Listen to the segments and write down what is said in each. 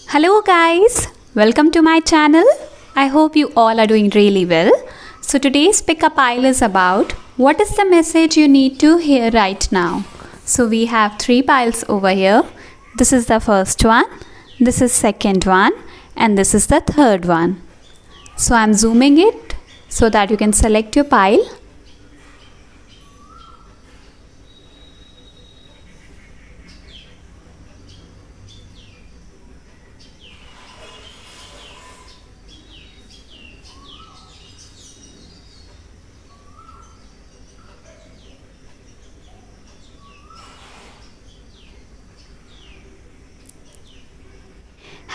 Hello guys, welcome to my channel. I hope you all are doing really well. So today's pickup pile is about what is the message you need to hear right now. So we have 3 piles over here. This is the first one, this is second one, and this is the third one. So I'm zooming it so that you can select your pile.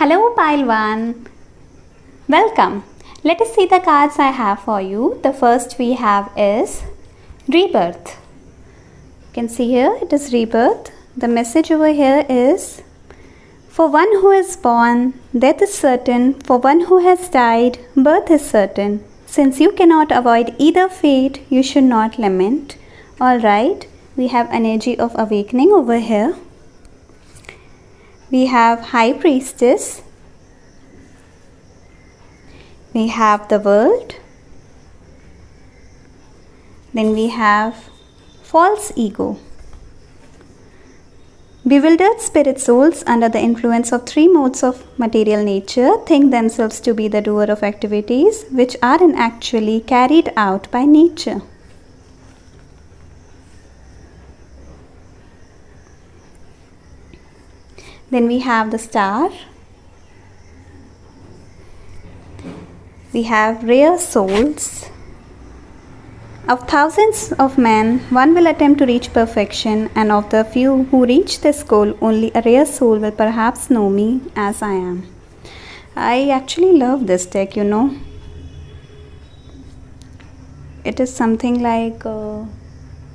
Hello pile 1, welcome. Let us see the cards I have for you. The first we have is Rebirth. You can see here it is Rebirth. The message over here is, for one who is born, death is certain. For one who has died, birth is certain. Since you cannot avoid either fate, you should not lament. Alright, we have energy of awakening over here. We have High Priestess. We have the World. Then we have False Ego. Bewildered spirit souls under the influence of 3 modes of material nature think themselves to be the doer of activities which aren't actually carried out by nature. Then we have the Star. We have Rare Souls. Of thousands of men, one will attempt to reach perfection, and of the few who reach this goal, only a rare soul will perhaps know me as I am. I actually love this deck, you know. It is something like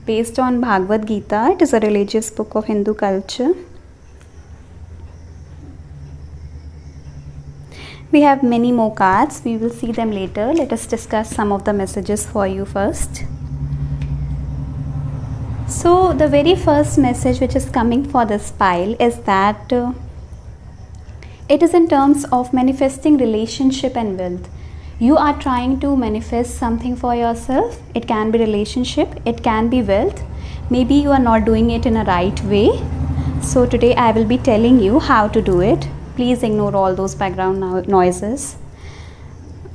based on Bhagavad Gita. It is a religious book of Hindu culture. We have many more cards. We will see them later. Let us discuss some of the messages for you first. So the very first message which is coming for this pile is that it is in terms of manifesting relationship and wealth. You are trying to manifest something for yourself. It can be relationship, it can be wealth. Maybe you are not doing it in a right way. So today I will be telling you how to do it. Please ignore all those background noises.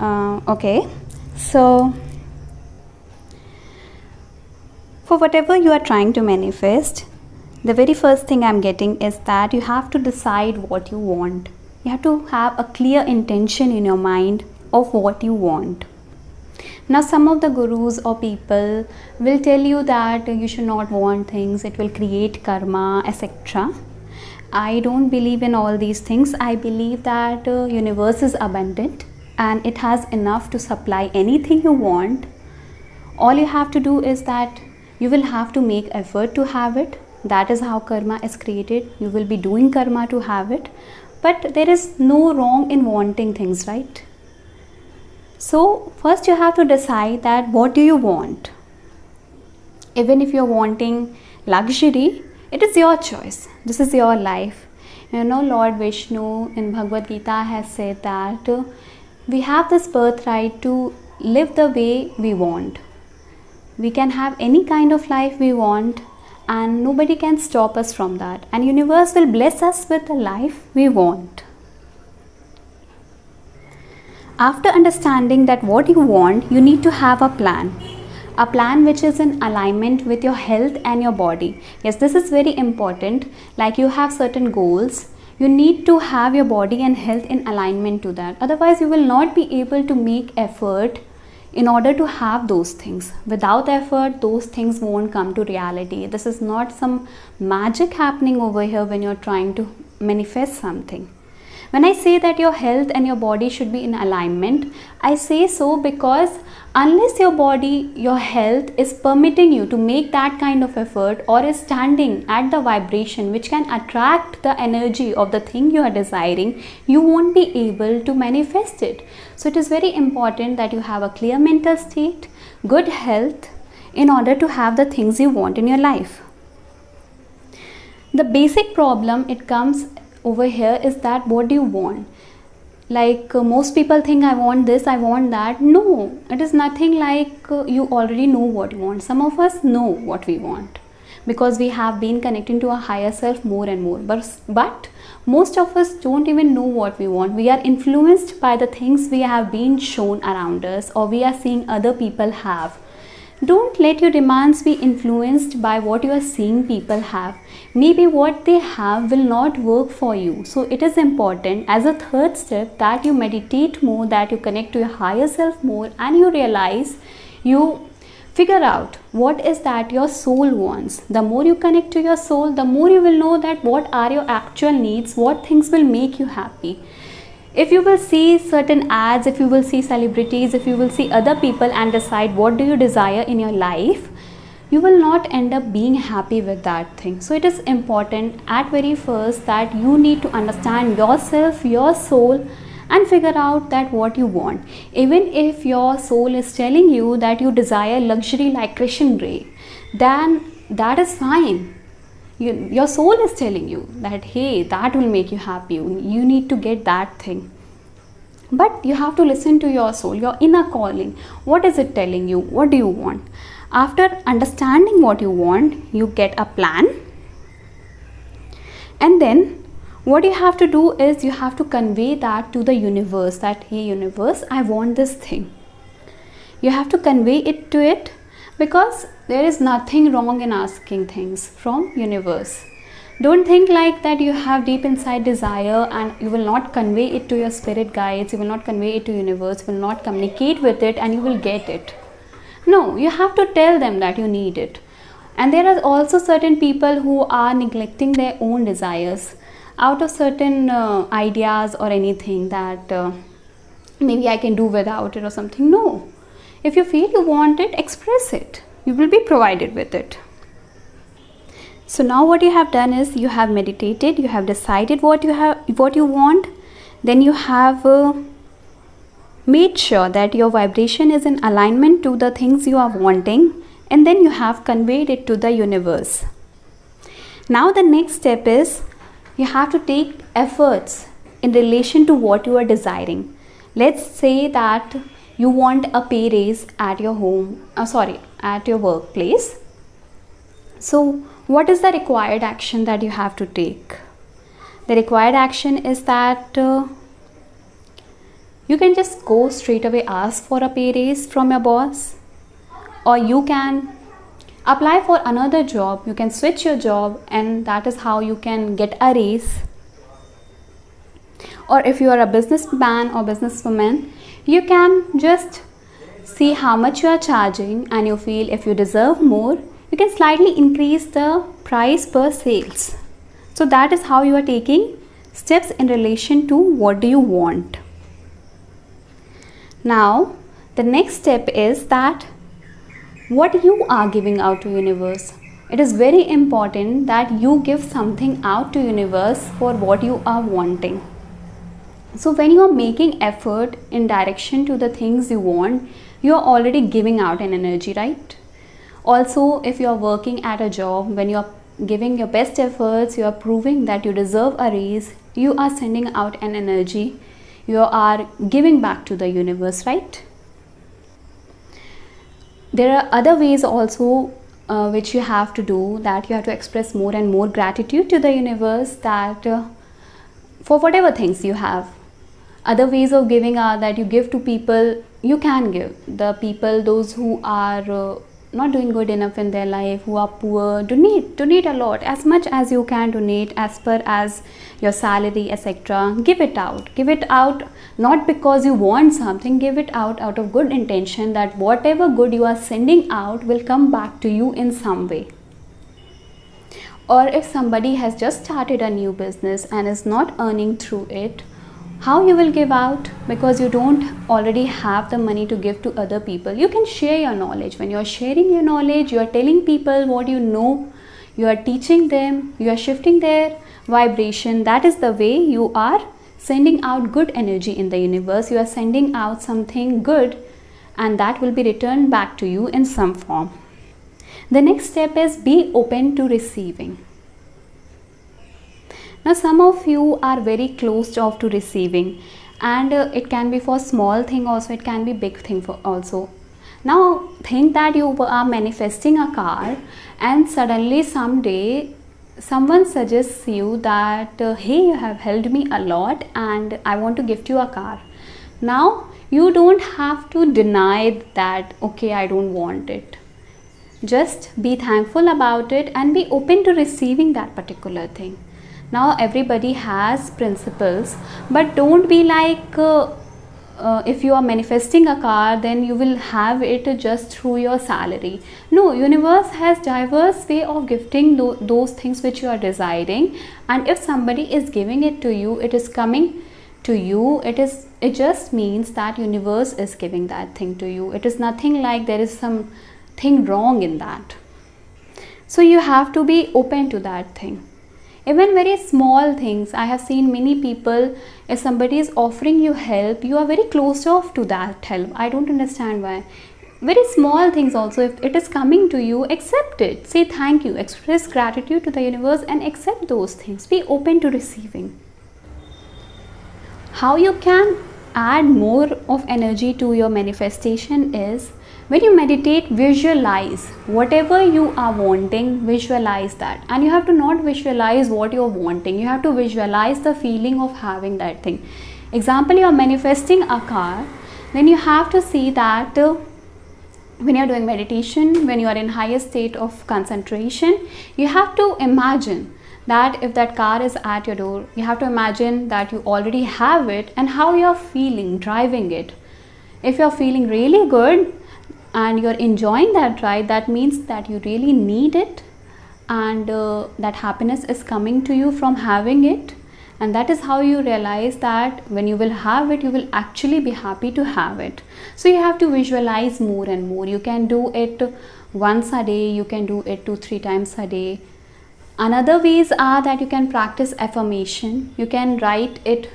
Okay, so for whatever you are trying to manifest, the very first thing I'm getting is that you have to decide what you want. You have to have a clear intention in your mind of what you want. Now some of the gurus or people will tell you that you should not want things, it will create karma, etc. I don't believe in all these things. I believe that universe is abundant and it has enough to supply anything you want. All you have to do is that you will have to make effort to have it. That is how karma is created. You will be doing karma to have it. But there is no wrong in wanting things, right? So first you have to decide that what do you want. Even if you're wanting luxury, it is your choice. This is your life. You know, Lord Vishnu in Bhagavad Gita has said that we have this birthright to live the way we want. We can have any kind of life we want and nobody can stop us from that. And universe will bless us with the life we want. After understanding that what you want, you need to have a plan. A plan which is in alignment with your health and your body. Yes, this is very important. Like you have certain goals, you need to have your body and health in alignment to that. Otherwise, you will not be able to make effort in order to have those things. Without effort, those things won't come to reality. This is not some magic happening over here when you're trying to manifest something. When I say that your health and your body should be in alignment, I say so because unless your body, your health is permitting you to make that kind of effort or is standing at the vibration which can attract the energy of the thing you are desiring, you won't be able to manifest it. So it is very important that you have a clear mental state, good health in order to have the things you want in your life. The basic problem, it comes over here is that what do you want? Like most people think I want this, I want that. No, it is nothing like you already know what you want. Some of us know what we want because we have been connecting to a higher self more and more. But most of us don't even know what we want. We are influenced by the things we have been shown around us, or we are seeing other people have. Don't let your demands be influenced by what you are seeing people have. Maybe what they have will not work for you. So it is important as a third step that you meditate more, that you connect to your higher self more, and you realize, you figure out what is that your soul wants. The more you connect to your soul, the more you will know that what are your actual needs, what things will make you happy. If you will see certain ads, if you will see celebrities, if you will see other people and decide what do you desire in your life, you will not end up being happy with that thing. So it is important at very first that you need to understand yourself, your soul, and figure out that what you want. Even if your soul is telling you that you desire luxury like Christian Grey, then that is fine. Your soul is telling you that, hey, that will make you happy, you need to get that thing. But you have to listen to your soul, your inner calling. What is it telling you? What do you want? After understanding what you want, you get a plan. And then what you have to do is you have to convey that to the universe, that, hey universe, I want this thing. You have to convey it to it, because there is nothing wrong in asking things from universe. Don't think like that you have deep inside desire and you will not convey it to your spirit guides, you will not convey it to universe, you will not communicate with it and you will get it. No, you have to tell them that you need it. And there are also certain people who are neglecting their own desires out of certain ideas or anything that maybe I can do without it or something. No. If you feel you want it, express it. You will be provided with it. So now what you have done is you have meditated, you have decided what you want, then you have made sure that your vibration is in alignment to the things you are wanting, and then you have conveyed it to the universe. Now the next step is you have to take efforts in relation to what you are desiring. Let's say that you want a pay raise at your at your workplace. So what is the required action that you have to take? The required action is that you can just go straight away ask for a pay raise from your boss, or you can apply for another job, you can switch your job, and that is how you can get a raise. Or if you are a businessman or businesswoman, you can just see how much you are charging, and you feel if you deserve more, you can slightly increase the price per sales. So that is how you are taking steps in relation to what do you want. Now the next step is that what you are giving out to universe. It is very important that you give something out to universe for what you are wanting. So when you are making effort in direction to the things you want, you are already giving out an energy, right? Also, if you are working at a job, when you are giving your best efforts, you are proving that you deserve a raise, you are sending out an energy, you are giving back to the universe, right? There are other ways also which you have to do, that you have to express more and more gratitude to the universe, that for whatever things you have. Other ways of giving are that you give to people. You can give the people, those who are not doing good enough in their life, who are poor. Donate a lot, as much as you can donate, as per as your salary, etc. Give it out not because you want something. Give it out of good intention, that whatever good you are sending out will come back to you in some way. Or if somebody has just started a new business and is not earning through it, how you will give out? Because you don't already have the money to give to other people. You can share your knowledge. When you are sharing your knowledge, you are telling people what you know, you are teaching them, you are shifting their vibration. That is the way you are sending out good energy in the universe. You are sending out something good, and that will be returned back to you in some form. The next step is be open to receiving. Now some of you are very closed off to receiving, and it can be for small thing also, it can be big thing for also. Now think that you are manifesting a car, and suddenly someday someone suggests you that hey, you have helped me a lot and I want to gift you a car. Now you don't have to deny that, okay, I don't want it. Just be thankful about it and be open to receiving that particular thing. Now everybody has principles, but don't be like if you are manifesting a car, then you will have it just through your salary. No, universe has diverse way of gifting those things which you are desiring, and if somebody is giving it to you, it is coming to you. It just means that universe is giving that thing to you. It is nothing like there is something wrong in that. So you have to be open to that thing. Even very small things, I have seen many people, if somebody is offering you help, you are very closed off to that help. I don't understand why. Very small things also, if it is coming to you, accept it. Say thank you, express gratitude to the universe and accept those things. Be open to receiving. How you can add more of energy to your manifestation is, when you meditate, visualize whatever you are wanting, visualize that. And you have to not visualize what you are wanting, you have to visualize the feeling of having that thing. Example, you are manifesting a car, then you have to see that when you are doing meditation, when you are in highest state of concentration, you have to imagine that if that car is at your door, you have to imagine that you already have it and how you are feeling driving it. If you are feeling really good and you're enjoying that ride, that means that you really need it, and that happiness is coming to you from having it. And that is how you realize that when you will have it, you will actually be happy to have it. So you have to visualize more and more. You can do it once a day, you can do it 2-3 times a day. Another ways are that you can practice affirmation. You can write it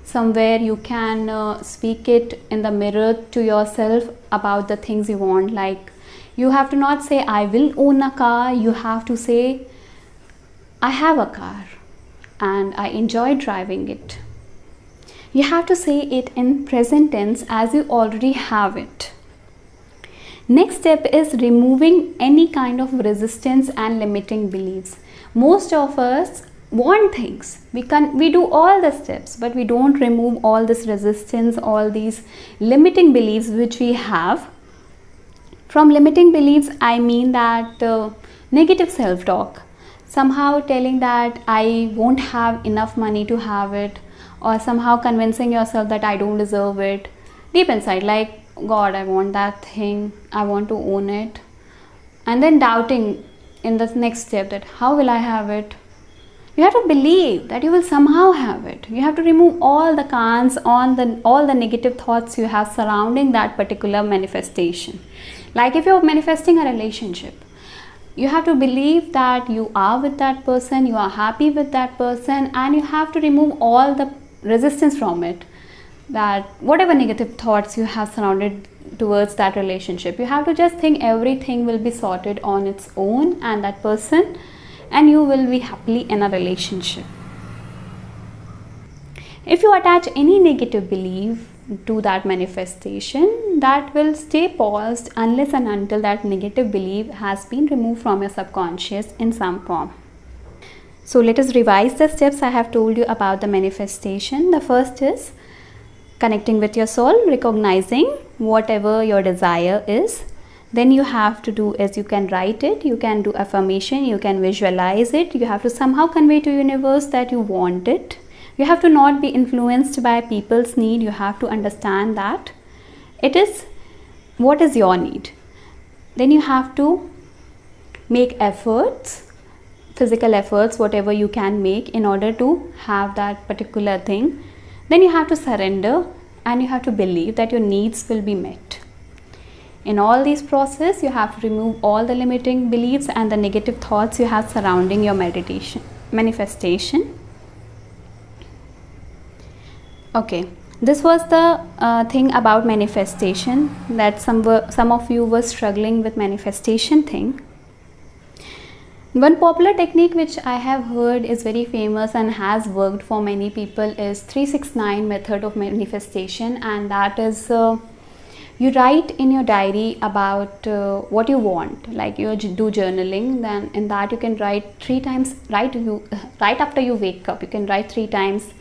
somewhere, you can speak it in the mirror to yourself about the things you want. Like, you have to not say I will own a car, you have to say I have a car and I enjoy driving it. You have to say it in present tense as you already have it. Next step is removing any kind of resistance and limiting beliefs. Most of us want things, we do all the steps, but we don't remove all this resistance, all these limiting beliefs which we have. From limiting beliefs, I mean that negative self-talk, somehow telling that I won't have enough money to have it, or somehow convincing yourself that I don't deserve it. Deep inside, like, God, I want that thing, I want to own it, and then doubting in the next step that how will I have it. You have to believe that you will somehow have it. You have to remove all the cons on all the negative thoughts you have surrounding that particular manifestation. Like if you're manifesting a relationship, you have to believe that you are with that person, you are happy with that person, and you have to remove all the resistance from it. That whatever negative thoughts you have surrounded towards that relationship, you have to just think everything will be sorted on its own and that person, and you will be happily in a relationship. If you attach any negative belief to that manifestation, that will stay paused unless and until that negative belief has been removed from your subconscious in some form. So let us revise the steps I have told you about the manifestation. The first is connecting with your soul, recognizing whatever your desire is. Then you have to do is you can write it, you can do affirmation, you can visualize it. You have to somehow convey to universe that you want it. You have to not be influenced by people's need. You have to understand that it is what is your need. Then you have to make efforts, physical efforts, whatever you can make in order to have that particular thing. Then you have to surrender and you have to believe that your needs will be met. In all these process, you have to remove all the limiting beliefs and the negative thoughts you have surrounding your manifestation. Okay, this was the thing about manifestation, that some of you were struggling with manifestation thing. One popular technique which I have heard is very famous and has worked for many people is 369 method of manifestation, and that is you write in your diary about what you want, like you do journaling. Then in that you can write 3 times, right after you wake up you can write 3 times,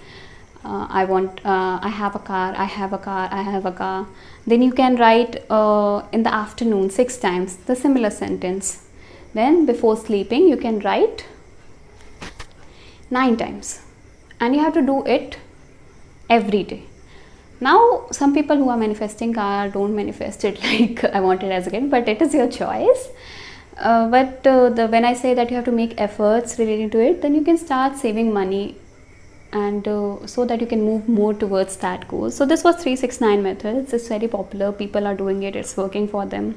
I want, I have a car, I have a car, I have a car. Then you can write in the afternoon 6 times the similar sentence. Then before sleeping you can write 9 times, and you have to do it every day. Now some people who are manifesting car don't manifest it like I want it as a kid, but it is your choice. When I say that you have to make efforts relating to it, then you can start saving money, and so that you can move more towards that goal. So this was 369 methods. It's very popular, people are doing it, it's working for them.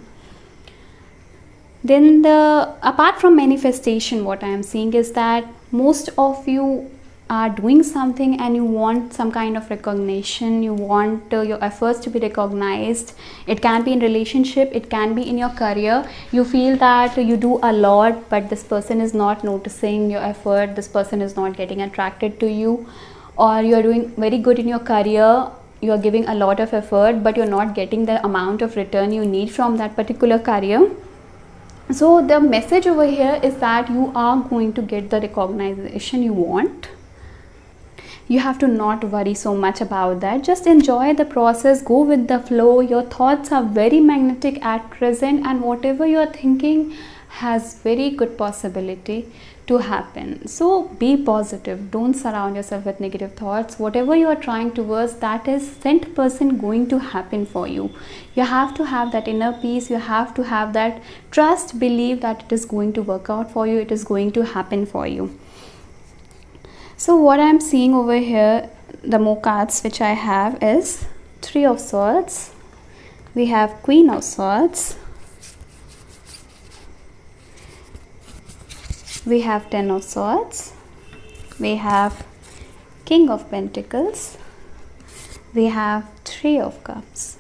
Then apart from manifestation, what I am seeing is that most of you are doing something and you want some kind of recognition, you want your efforts to be recognized. It can be in relationship, it can be in your career. You feel that you do a lot but this person is not noticing your effort, this person is not getting attracted to you, or you are doing very good in your career, you are giving a lot of effort but you're not getting the amount of return you need from that particular career. So the message over here is that you are going to get the recognition you want. You have to not worry so much about that. Just enjoy the process, go with the flow. Your thoughts are very magnetic at present, and whatever you are thinking has very good possibility to happen. So be positive, don't surround yourself with negative thoughts. Whatever you are trying towards, that is 100% going to happen for you. You have to have that inner peace, you have to have that trust, believe that it is going to work out for you, it is going to happen for you. So what I am seeing over here, the more cards which I have is 3 of Swords, we have Queen of Swords, we have 10 of Swords, we have King of Pentacles, we have 3 of Cups.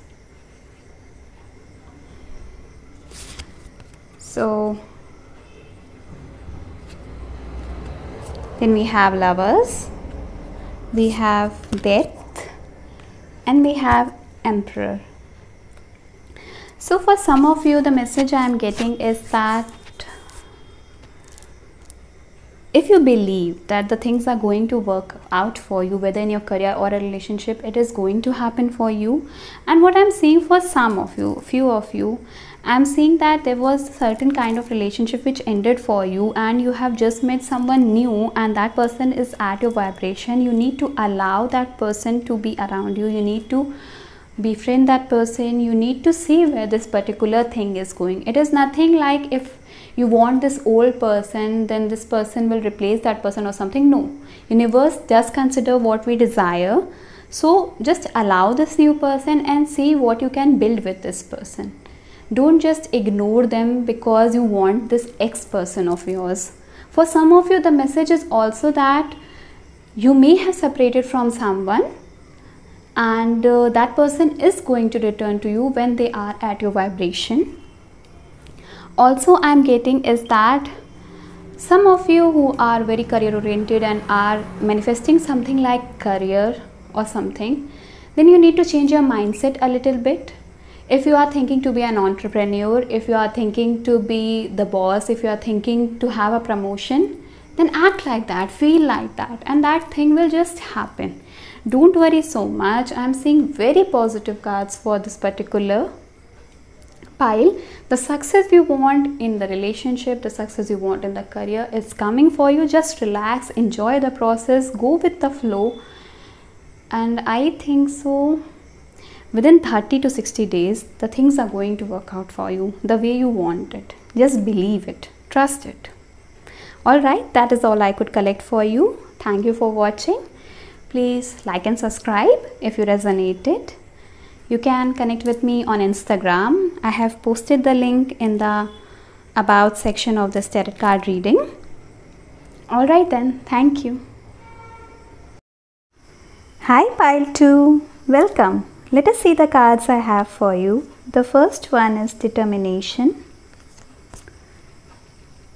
So then we have Lovers, we have Death, and we have Emperor. So for some of you, the message I am getting is that if you believe that the things are going to work out for you, whether in your career or a relationship, it is going to happen for you. And what I'm seeing for some of you, few of you, I'm seeing that there was a certain kind of relationship which ended for you, and you have just met someone new, and that person is at your vibration. You need to allow that person to be around you. You need to befriend that person. You need to see where this particular thing is going. It is nothing like if you want this old person, then this person will replace that person or something. No, universe does consider what we desire. So just allow this new person and see what you can build with this person. Don't just ignore them because you want this ex person of yours. For some of you, the message is also that you may have separated from someone, and that person is going to return to you when they are at your vibration. Also, I am getting is that some of you who are very career oriented and are manifesting something like career or something, then you need to change your mindset a little bit. If you are thinking to be an entrepreneur, if you are thinking to be the boss, if you are thinking to have a promotion, then act like that, feel like that, and that thing will just happen. Don't worry so much. I am seeing very positive cards for this particular pile. The success you want in the relationship, the success you want in the career is coming for you. Just relax, enjoy the process, go with the flow, and I think so within 30 to 60 days the things are going to work out for you the way you want it. Just believe it, trust it. Alright, that is all I could collect for you. Thank you for watching. Please like and subscribe if you resonated. You can connect with me on Instagram. I have posted the link in the about section of this tarot card reading. Alright then, thank you. Hi Pile 2, welcome. Let us see the cards I have for you. The first one is Determination.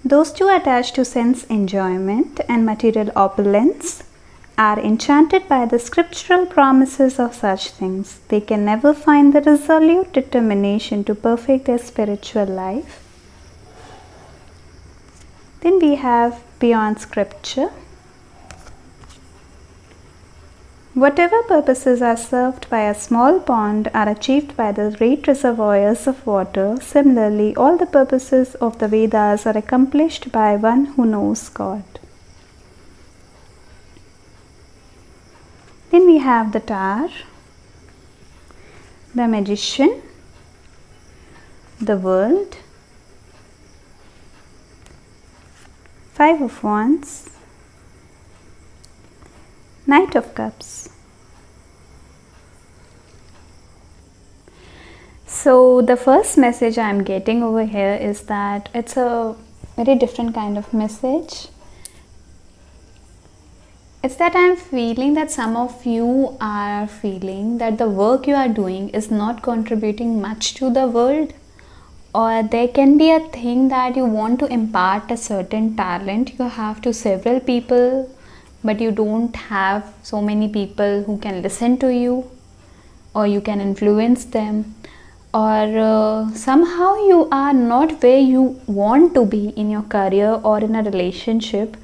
Those too attached to sense enjoyment and material opulence are enchanted by the scriptural promises of such things. They can never find the resolute determination to perfect their spiritual life. Then we have beyond scripture. Whatever purposes are served by a small pond are achieved by the great reservoirs of water. Similarly, all the purposes of the Vedas are accomplished by one who knows God. Then we have the Tower, the Magician, the World, Five of Wands, Knight of Cups. So the first message I am getting over here is that it's a very different kind of message. It's that I'm feeling that some of you are feeling that the work you are doing is not contributing much to the world, or there can be a thing that you want to impart a certain talent you have to several people, but you don't have so many people who can listen to you or you can influence them, or somehow you are not where you want to be in your career or in a relationship,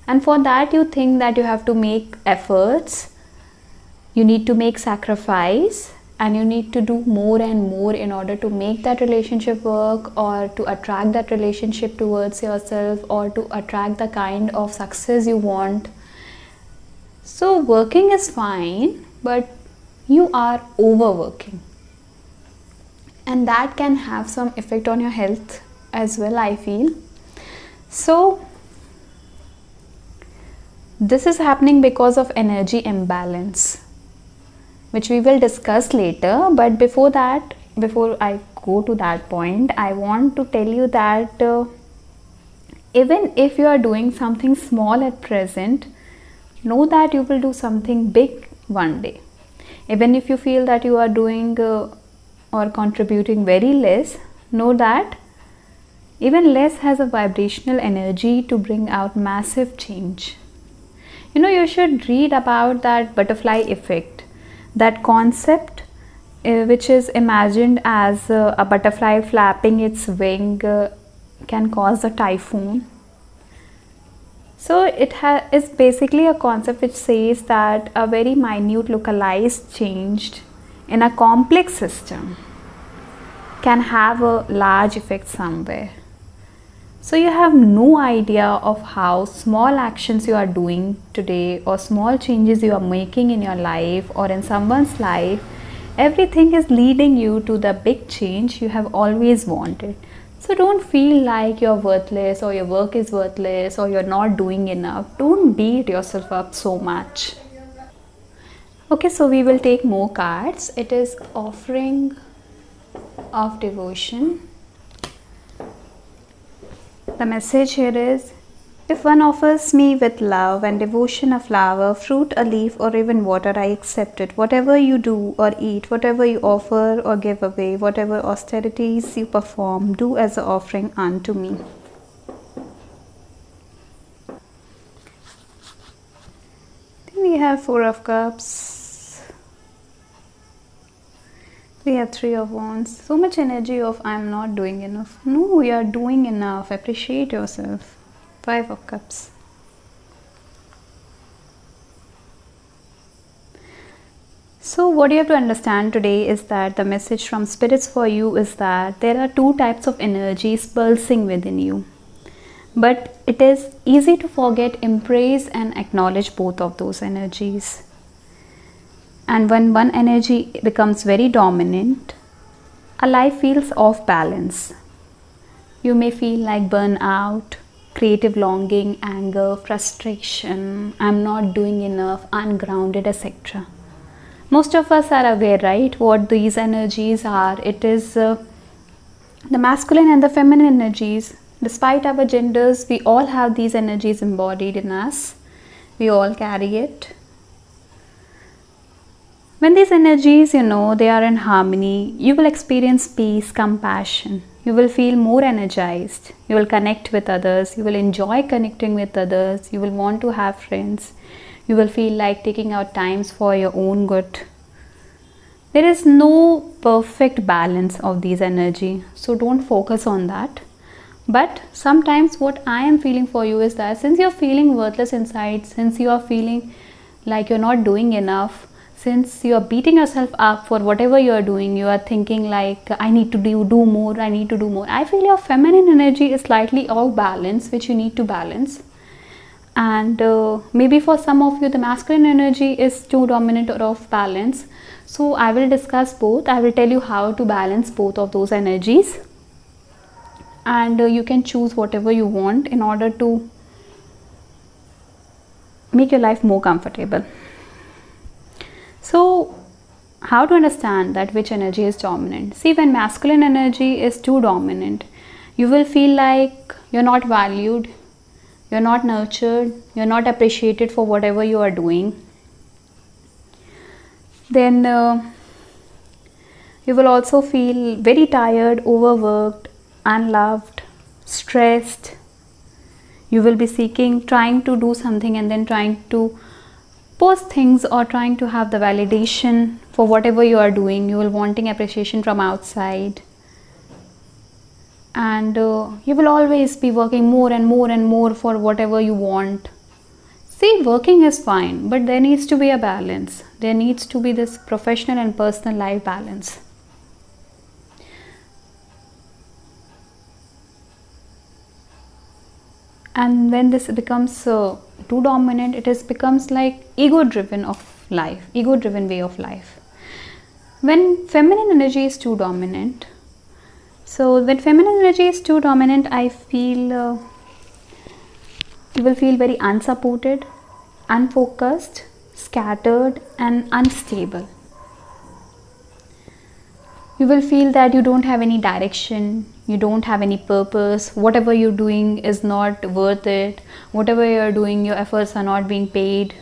and for that you think that you have to make efforts, you need to make sacrifice, and you need to do more and more in order to make that relationship work, or to attract that relationship towards yourself, or to attract the kind of success you want. So working is fine, but you are overworking, and that can have some effect on your health as well, I feel. So this is happening because of energy imbalance, which we will discuss later. But before that, before I go to that point, I want to tell you that even if you are doing something small at present, know that you will do something big one day. Even if you feel that you are doing or contributing very less, know that even less has a vibrational energy to bring out massive change. You know, you should read about that butterfly effect, that concept which is imagined as a butterfly flapping its wing can cause a typhoon. So it is basically a concept which says that a very minute localized change in a complex system can have a large effect somewhere. So you have no idea of how small actions you are doing today, or small changes you are making in your life or in someone's life, everything is leading you to the big change you have always wanted. So don't feel like you're worthless, or your work is worthless, or you're not doing enough. Don't beat yourself up so much. Okay, so we will take more cards. It is offering of devotion. The message here is, if one offers me with love and devotion a flower, fruit, a leaf, or even water, I accept it. Whatever you do or eat, whatever you offer or give away, whatever austerities you perform, do as an offering unto me. Then we have Four of Cups. We have Three of Wands. So much energy of I am not doing enough. No, you are doing enough. Appreciate yourself. Five of Cups. So what you have to understand today is that the message from spirits for you is that there are two types of energies pulsing within you. But it is easy to forget, embrace and acknowledge both of those energies. And when one energy becomes very dominant, a life feels off balance. You may feel like burnout, creative longing, anger, frustration, I'm not doing enough, ungrounded, etc. Most of us are aware, right, what these energies are. It is the masculine and the feminine energies. Despite our genders, we all have these energies embodied in us. We all carry it. When these energies, they are in harmony, you will experience peace, compassion. You will feel more energized. You will connect with others. You will enjoy connecting with others. You will want to have friends. You will feel like taking out times for your own good. There is no perfect balance of these energy, so don't focus on that. But sometimes what I am feeling for you is that since you're feeling worthless inside, since you are feeling like you're not doing enough, since you are beating yourself up for whatever you are doing, you are thinking like, I need to do more, I need to do more. I feel your feminine energy is slightly off balance, which you need to balance. And maybe for some of you the masculine energy is too dominant or off balance. So I will discuss both. I will tell you how to balance both of those energies, and you can choose whatever you want in order to make your life more comfortable. So how to understand that which energy is dominant? See, when masculine energy is too dominant, you will feel like you're not valued, you're not nurtured, you're not appreciated for whatever you are doing. Then you will also feel very tired, overworked, unloved, stressed. You will be trying to do something and then trying to post things or trying to have the validation for whatever you are doing. You will wanting appreciation from outside, and you will always be working more and more and more for whatever you want. See, working is fine, but there needs to be a balance. There needs to be this professional and personal life balance. And when this becomes too dominant, it becomes like ego-driven way of life. When feminine energy is too dominant, I feel you will feel very unsupported, unfocused, scattered, and unstable. You will feel that you don't have any direction, you don't have any purpose, whatever you're doing is not worth it, whatever you're doing, your efforts are not being paid,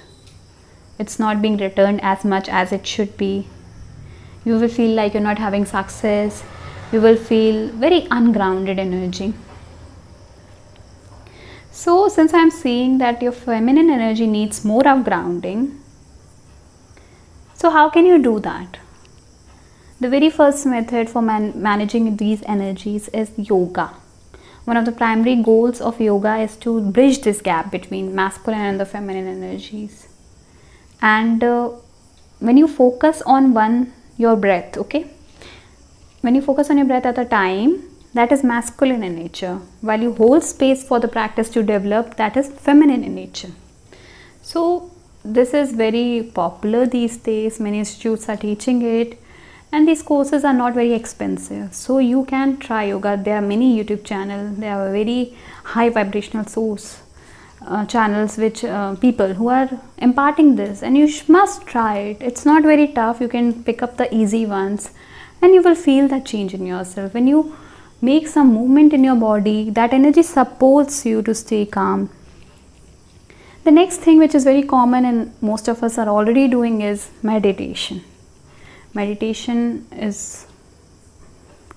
it's not being returned as much as it should be. You will feel like you're not having success, you will feel very ungrounded energy. So since I'm seeing that your feminine energy needs more of grounding, so how can you do that? The very first method for managing these energies is yoga. One of the primary goals of yoga is to bridge this gap between masculine and the feminine energies. And when you focus on your breath, okay? When you focus on your breath at a time, that is masculine in nature. While you hold space for the practice to develop, that is feminine in nature. So this is very popular these days. Many institutes are teaching it. And these courses are not very expensive. So you can try yoga. There are many YouTube channels. There are very high vibrational source channels which people who are imparting this. And you must try it. It's not very tough. You can pick up the easy ones. And you will feel that change in yourself. When you make some movement in your body, that energy supports you to stay calm. The next thing which is very common and most of us are already doing is meditation. Meditation is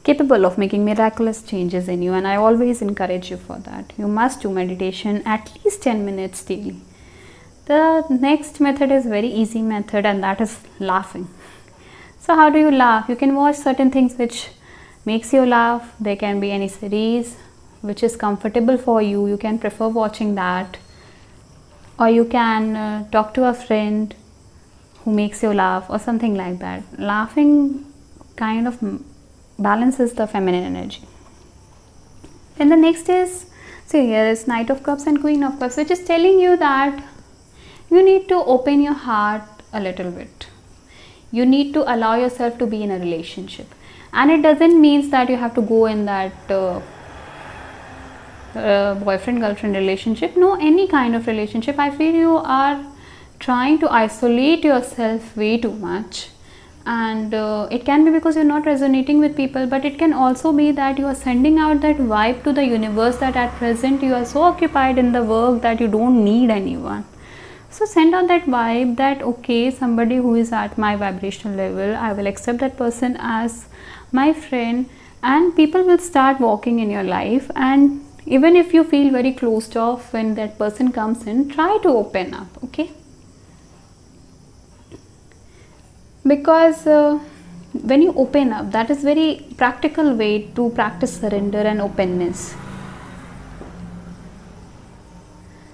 capable of making miraculous changes in you, and I always encourage you for that. You must do meditation at least 10 minutes daily. The next method is very easy method, and that is laughing. So how do you laugh? You can watch certain things which makes you laugh. There can be any series which is comfortable for you. You can prefer watching that, or you can talk to a friend who makes you laugh or something like that. Laughing kind of balances the feminine energy. Then the next is, so here is Knight of Cups and Queen of Cups, which is telling you that you need to open your heart a little bit. You need to allow yourself to be in a relationship. And it doesn't mean that you have to go in that boyfriend-girlfriend relationship. No, any kind of relationship. I feel you are trying to isolate yourself way too much. And it can be because you're not resonating with people, but it can also be that you are sending out that vibe to the universe that at present you are so occupied in the work that you don't need anyone. So send out that vibe that okay, somebody who is at my vibrational level, I will accept that person as my friend, and people will start walking in your life. And even if you feel very closed off when that person comes in, try to open up, okay? Because when you open up, that is very practical way to practice surrender and openness.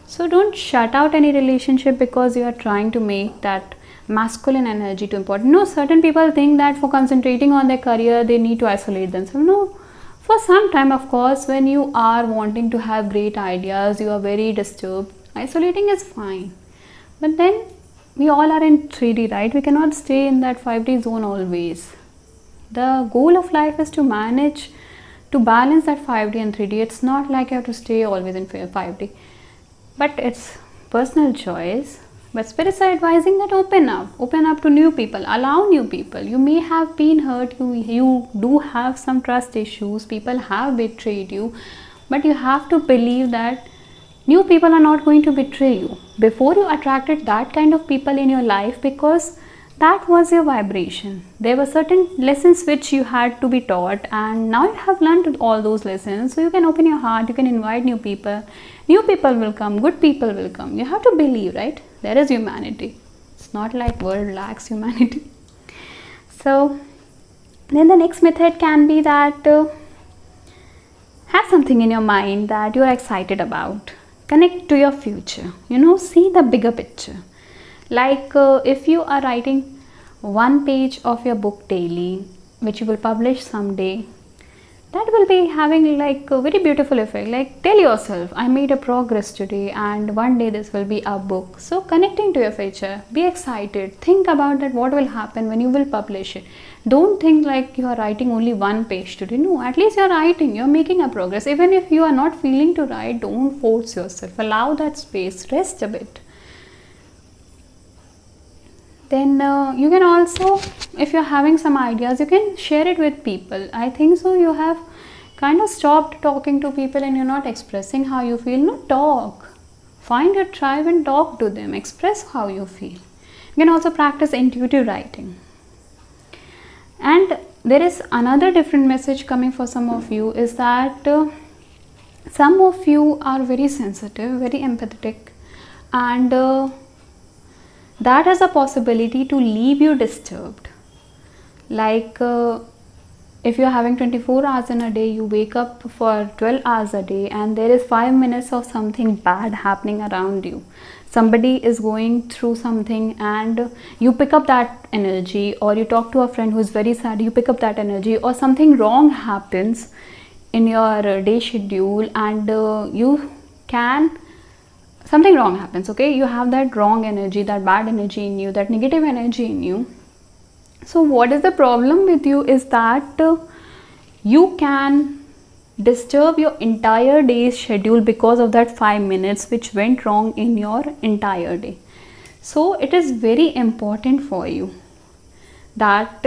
So don't shut out any relationship because you are trying to make that masculine energy too important. No, certain people think that for concentrating on their career they need to isolate themselves. No, for some time, of course, when you are wanting to have great ideas, you are very disturbed, isolating is fine. But then we all are in 3D, right? We cannot stay in that 5D zone always. The goal of life is to manage, to balance that 5D and 3D. It's not like you have to stay always in 5D. But it's personal choice. But spirits are advising that open up to new people, allow new people. You may have been hurt, you do have some trust issues, people have betrayed you, but you have to believe that new people are not going to betray you. Before you attracted that kind of people in your life, because that was your vibration. There were certain lessons which you had to be taught, and now you have learned all those lessons. So you can open your heart, you can invite new people. New people will come, good people will come. You have to believe, right? There is humanity. It's not like world lacks humanity. So then the next method can be that have something in your mind that you are excited about. Connect to your future. See the bigger picture. Like if you are writing one page of your book daily, which you will publish someday, that will be having like a very beautiful effect. Like tell yourself, I made a progress today and one day this will be a book. So connecting to your future, be excited, think about that what will happen when you will publish it. Don't think like you are writing only one page today. No, at least you are writing, you are making a progress. Even if you are not feeling to write, don't force yourself, allow that space, rest a bit. Then you can also, if you're having some ideas, you can share it with people. I think so you have kind of stopped talking to people and you're not expressing how you feel. No, talk. Find your tribe and talk to them. Express how you feel. You can also practice intuitive writing. And there is another different message coming for some of you, is that some of you are very sensitive, very empathetic, and that has a possibility to leave you disturbed. Like if you're having 24 hours in a day, you wake up for 12 hours a day and there is 5 minutes of something bad happening around you. Somebody is going through something and you pick up that energy, or you talk to a friend who is very sad, you pick up that energy, or something wrong happens in your day schedule and something wrong happens, okay? You have that wrong energy, that bad energy in you, that negative energy in you. So what is the problem with you is that you can disturb your entire day's schedule because of that 5 minutes which went wrong in your entire day. So it is very important for you that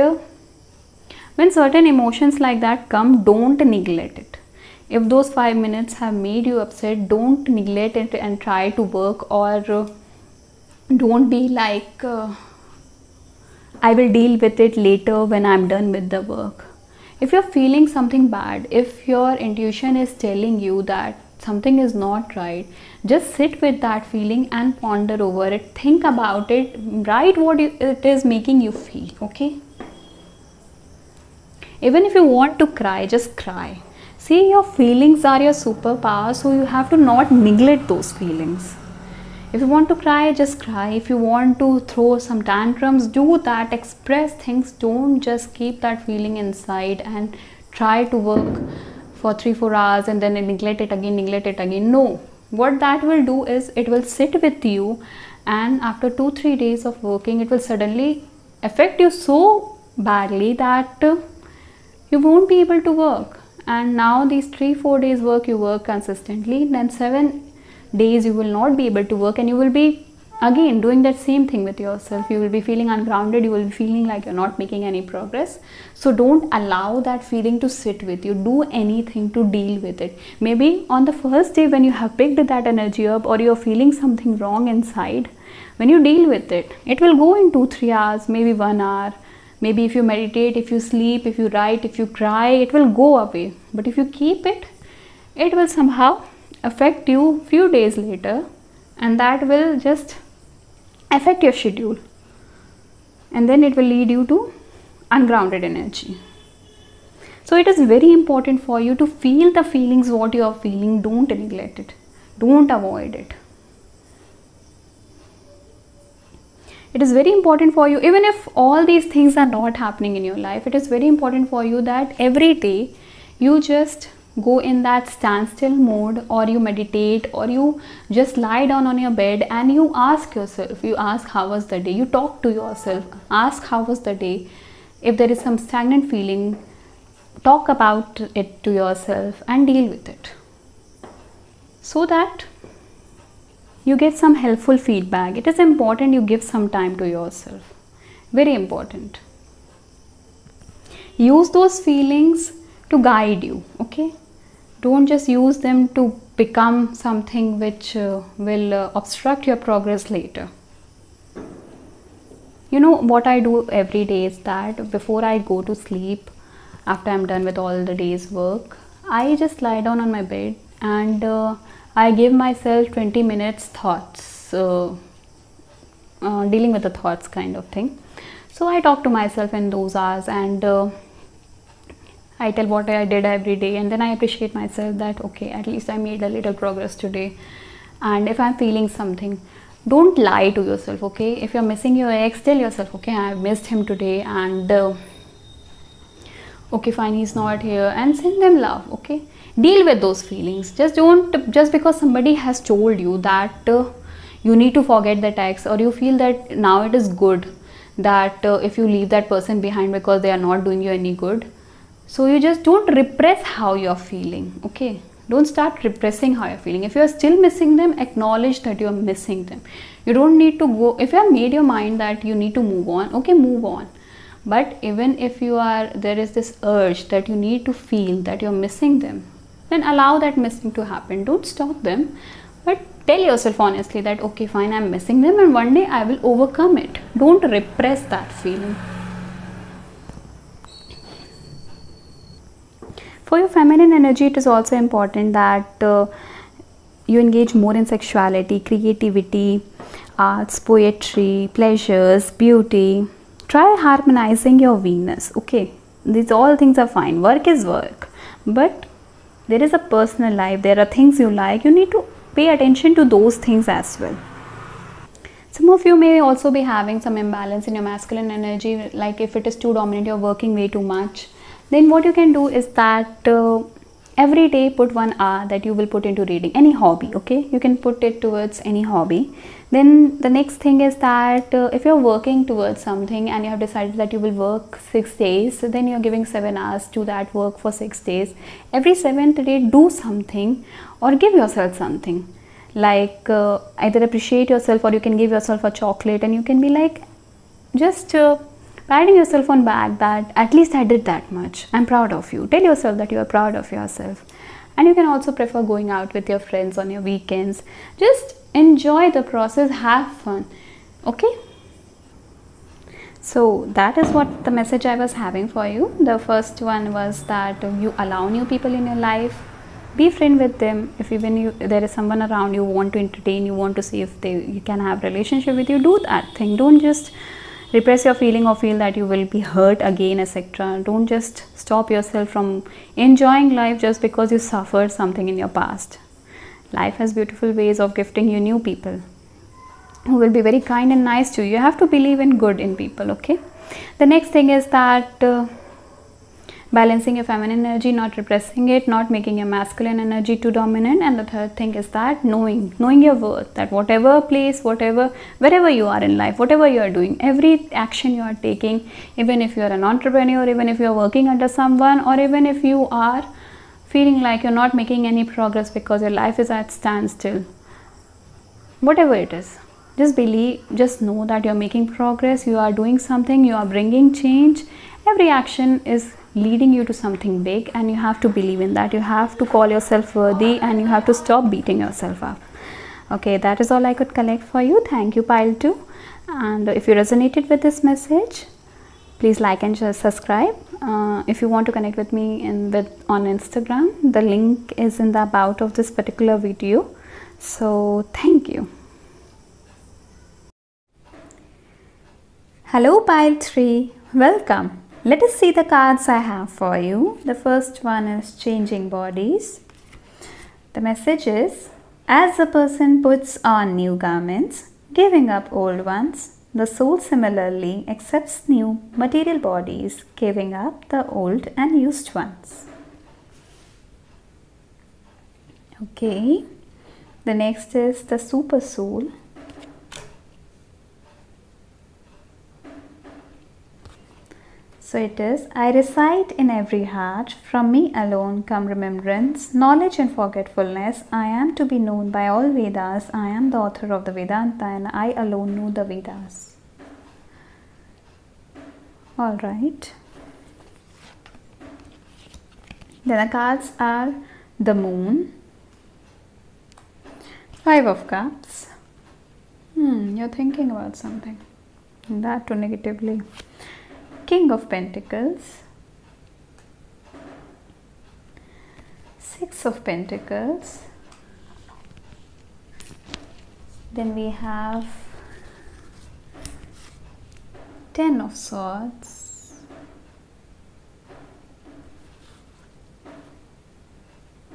when certain emotions like that come, don't neglect it. If those 5 minutes have made you upset, don't neglect it and try to work, or don't be like, I will deal with it later when I'm done with the work. If you're feeling something bad, if your intuition is telling you that something is not right, just sit with that feeling and ponder over it, think about it, write what it is making you feel, okay? Even if you want to cry, just cry. See, your feelings are your superpower, so you have to not neglect those feelings. If you want to cry, just cry. If you want to throw some tantrums, do that, express things. Don't just keep that feeling inside and try to work for 3-4 hours and then neglect it again. No, what that will do is it will sit with you, and after 2-3 days of working, it will suddenly affect you so badly that you won't be able to work. And now these 3-4 days work, you work consistently, then 7 days you will not be able to work, and you will be again doing that same thing with yourself. You will be feeling ungrounded, you will be feeling like you're not making any progress. So don't allow that feeling to sit with you. Do anything to deal with it. Maybe on the first day when you have picked that energy up, or you're feeling something wrong inside, when you deal with it, it will go in 2-3 hours, maybe 1 hour, Maybe if you meditate, if you sleep, if you write, if you cry, it will go away. But if you keep it, it will somehow affect you few days later, and that will just affect your schedule, and then it will lead you to ungrounded energy. So it is very important for you to feel the feelings what you are feeling. Don't neglect it, don't avoid it. It is very important for you, even if all these things are not happening in your life, it is very important for you that every day you just go in that standstill mode, or you meditate, or you just lie down on your bed and you ask yourself, you ask how was the day, you talk to yourself, ask how was the day. If there is some stagnant feeling, talk about it to yourself and deal with it, so that you get some helpful feedback. It is important you give some time to yourself, very important. Use those feelings to guide you, okay? Don't just use them to become something which will obstruct your progress later. You know what I do every day is that before I go to sleep, after I'm done with all the day's work, I just lie down on my bed and I give myself 20 minutes thoughts, dealing with the thoughts kind of thing. So I talk to myself in those hours, and I tell what I did every day, and then I appreciate myself that okay, at least I made a little progress today. And if I'm feeling something, don't lie to yourself, okay? If you're missing your ex, tell yourself, okay, I missed him today, and okay fine, he's not here, and send them love, okay? Deal with those feelings. Just because somebody has told you that you need to forget that ex, or you feel that now it is good that if you leave that person behind because they are not doing you any good, so you just don't repress how you're feeling, okay? Don't start repressing how you're feeling. If you're still missing them, acknowledge that you're missing them. You don't need to go, if you have made your mind that you need to move on, okay, move on. But even if there is this urge that you need to feel that you're missing them, then allow that missing to happen. Don't stop them, but tell yourself honestly that okay fine, I'm missing them, and one day I will overcome it. Don't repress that feeling. For your feminine energy, it is also important that you engage more in sexuality, creativity, arts, poetry, pleasures, beauty. Try harmonizing your Venus, okay? These all things are fine. Work is work, but there is a personal life. There are things you like. You need to pay attention to those things as well. Some of you may also be having some imbalance in your masculine energy, like if it is too dominant, you're working way too much. Then what you can do is that every day put 1 hour that you will put into reading, any hobby, okay? You can put it towards any hobby. Then the next thing is that if you're working towards something and you have decided that you will work 6 days, so then you're giving 7 hours to that work for 6 days. Every 7th day do something, or give yourself something, like either appreciate yourself, or you can give yourself a chocolate, and you can be like just patting yourself on back that at least I did that much, I'm proud of you. Tell yourself that you are proud of yourself. And you can also prefer going out with your friends on your weekends. Just enjoy the process, have fun, okay? So that is what the message I was having for you. The first one was that you allow new people in your life, be friend with them. If even there is someone around you want to entertain, you want to see if you can have relationship with you, do that thing. Don't just repress your feeling or feel that you will be hurt again, etc. Don't just stop yourself from enjoying life just because you suffered something in your past. Life has beautiful ways of gifting you new people who will be very kind and nice to you. You have to believe in good in people, okay? The next thing is that balancing your feminine energy, not repressing it, not making your masculine energy too dominant. And the third thing is that knowing your worth, that whatever place, wherever you are in life, whatever you are doing, every action you are taking, even if you are an entrepreneur, even if you are working under someone, or even if you are feeling like you're not making any progress because your life is at standstill, whatever it is, just believe, just know that you're making progress, you are doing something, you are bringing change. Every action is leading you to something big, and you have to believe in that. You have to call yourself worthy, and you have to stop beating yourself up. Okay, that is all I could collect for you. Thank you, Pile 2. And if you resonated with this message, Please like and subscribe. If you want to connect with me on Instagram, the link is in the about of this particular video. So thank you. Hello pile 3, welcome. Let us see the cards I have for you. The first one is changing bodies. The message is, as a person puts on new garments, giving up old ones, the soul similarly accepts new material bodies, giving up the old and used ones. Okay, the next is the super soul. So it is, I reside in every heart, from me alone come remembrance, knowledge and forgetfulness, I am to be known by all Vedas, I am the author of the Vedanta and I alone know the Vedas. Alright. Then the cards are the Moon, 5 of Cups. You're thinking about something. That too negatively. King of Pentacles, 6 of Pentacles, then we have 10 of Swords,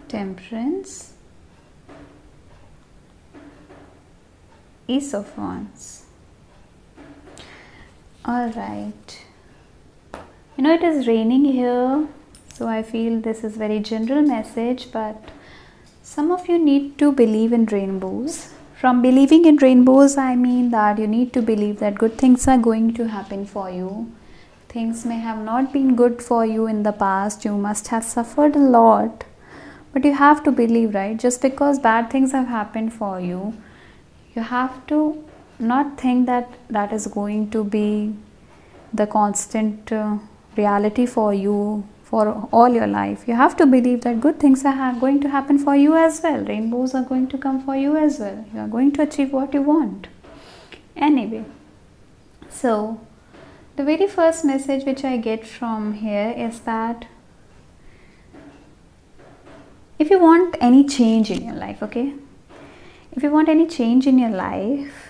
Temperance, Ace of Wands. Alright. You know, it is raining here, so I feel this is very general message, but some of you need to believe in rainbows. From believing in rainbows, I mean that you need to believe that good things are going to happen for you. Things may have not been good for you in the past, you must have suffered a lot, but you have to believe, right? Just because bad things have happened for you, you have to not think that that is going to be the constant reality for you for all your life. You have to believe that good things are going to happen for you as well. Rainbows are going to come for you as well. You are going to achieve what you want. Anyway, so the very first message which I get from here is that if you want any change in your life, okay? If you want any change in your life,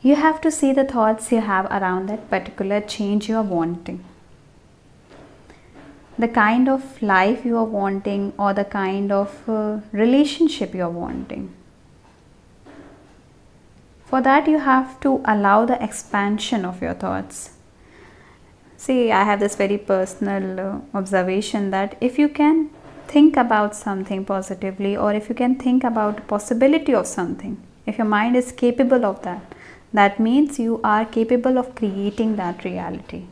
you have to see the thoughts you have around that particular change you are wanting. The kind of life you are wanting or the kind of relationship you are wanting. For that you have to allow the expansion of your thoughts. See, I have this very personal observation that if you can think about something positively, or if you can think about the possibility of something, if your mind is capable of that, that means you are capable of creating that reality.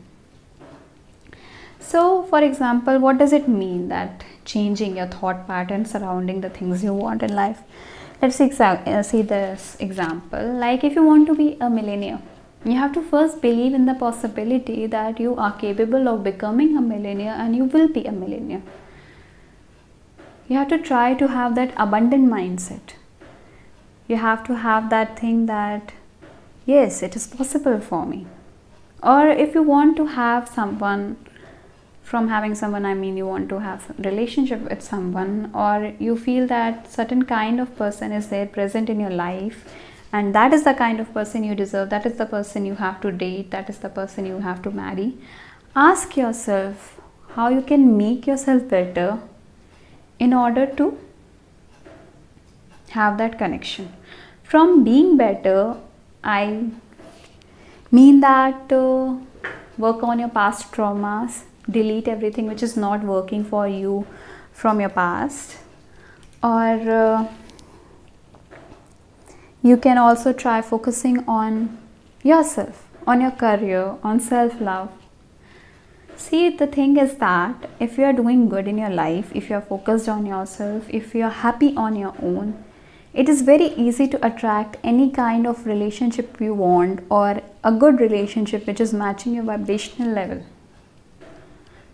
So, for example, what does it mean that changing your thought pattern surrounding the things you want in life? Let's see this example. Like if you want to be a millionaire, you have to first believe in the possibility that you are capable of becoming a millionaire and you will be a millionaire. You have to try to have that abundant mindset. You have to have that thing that yes, it is possible for me. Or if you want to have someone, from having someone I mean you want to have a relationship with someone, or you feel that certain kind of person is there present in your life and that is the kind of person you deserve, that is the person you have to date, that is the person you have to marry. Ask yourself how you can make yourself better in order to have that connection. From being better, I mean that work on your past traumas, delete everything which is not working for you from your past, or you can also try focusing on yourself, on your career, on self-love. See, the thing is that if you are doing good in your life, if you are focused on yourself, if you are happy on your own, it is very easy to attract any kind of relationship you want, or a good relationship which is matching your vibrational level.